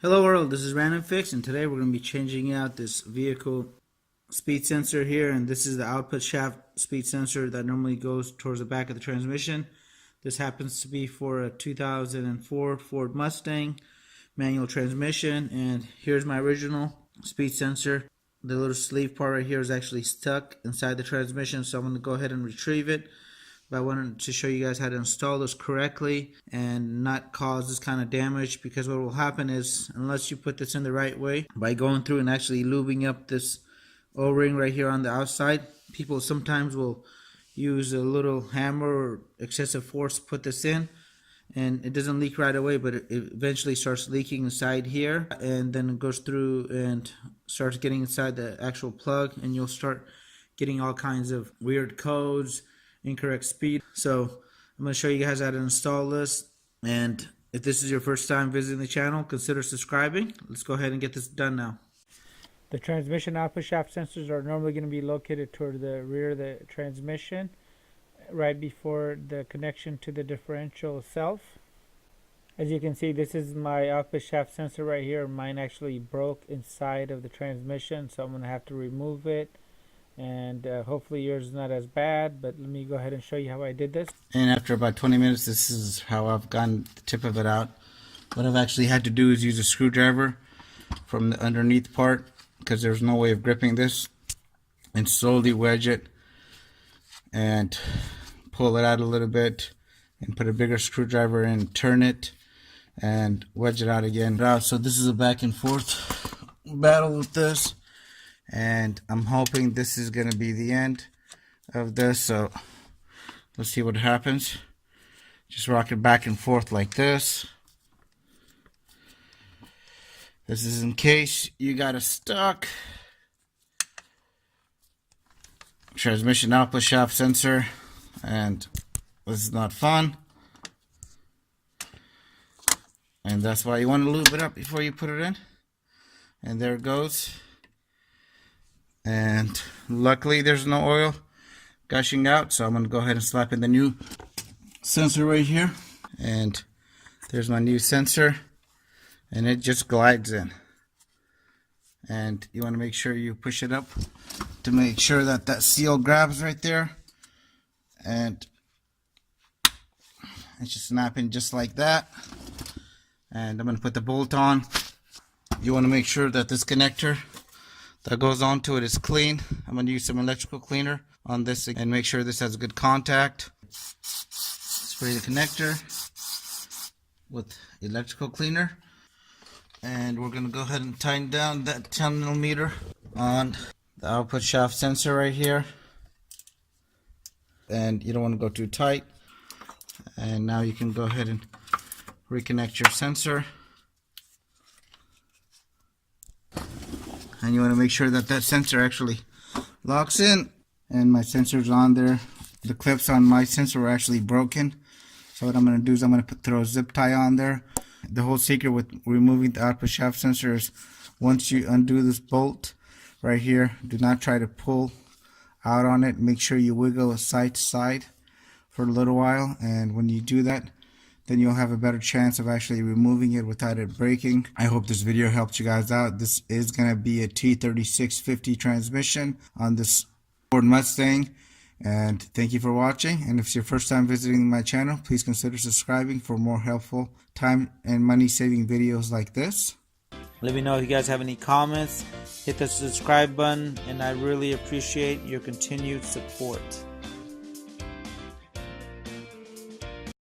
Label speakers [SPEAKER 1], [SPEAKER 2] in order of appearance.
[SPEAKER 1] Hello world, this is Random Fix, and today we're going to be changing out this vehicle speed sensor here, and this is the output shaft speed sensor that normally goes towards the back of the transmission. This happens to be for a 2004 Ford Mustang manual transmission, and here's my original speed sensor. The little sleeve part right here is actually stuck inside the transmission, so I'm going to go ahead and retrieve it. But I wanted to show you guys how to install this correctly and not cause this kind of damage, because what will happen is, unless you put this in the right way by going through and actually lubing up this O-ring right here on the outside, people sometimes will use a little hammer or excessive force to put this in, and it doesn't leak right away, but it eventually starts leaking inside here, and then it goes through and starts getting inside the actual plug, and you'll start getting all kinds of weird codes, incorrect speed. So I'm going to show you guys how to install this, and if this is your first time visiting the channel, consider subscribing. Let's go ahead and get this done now. The transmission output shaft sensors are normally going to be located toward the rear of the transmission, right before the connection to the differential itself. As you can see, this is my output shaft sensor right here. Mine actually broke inside of the transmission, so I'm going to have to remove it. And hopefully yours is not as bad, but let me go ahead and show you how I did this. And after about 20 minutes, this is how I've gotten the tip of it out. What I've actually had to do is use a screwdriver from the underneath part, because there's no way of gripping this, and slowly wedge it and pull it out a little bit, and put a bigger screwdriver in, turn it, and wedge it out again. So this is a back and forth battle with this. And I'm hoping this is going to be the end of this. So let's see what happens. Just rock it back and forth like this. This is in case you got a stuck transmission output shaft sensor, and this is not fun. And that's why you want to lube it up before you put it in. And there it goes. And luckily there's no oil gushing out, so I'm going to go ahead and slap in the new sensor right here. And there's my new sensor, and it just glides in. And you want to make sure you push it up to make sure that that seal grabs right there, and it's just snapping just like that. And I'm going to put the bolt on. You want to make sure that this connector that goes onto it is clean. I'm going to use some electrical cleaner on this and make sure this has good contact. Spray the connector with electrical cleaner, and we're going to go ahead and tighten down that 10mm on the output shaft sensor right here. And you don't want to go too tight. And now you can go ahead and reconnect your sensor. And you want to make sure that that sensor actually locks in. And my sensor's on there. The clips on my sensor were actually broken. So what I'm going to do is I'm going to throw a zip tie on there. The whole secret with removing the output shaft sensor is, once you undo this bolt right here, do not try to pull out on it. Make sure you wiggle it side to side for a little while. And when you do that, then you'll have a better chance of actually removing it without it breaking. I hope this video helped you guys out. This is going to be a T3650 transmission on this Ford Mustang. And thank you for watching. And if it's your first time visiting my channel, please consider subscribing for more helpful time and money saving videos like this. Let me know if you guys have any comments. Hit the subscribe button, and I really appreciate your continued support.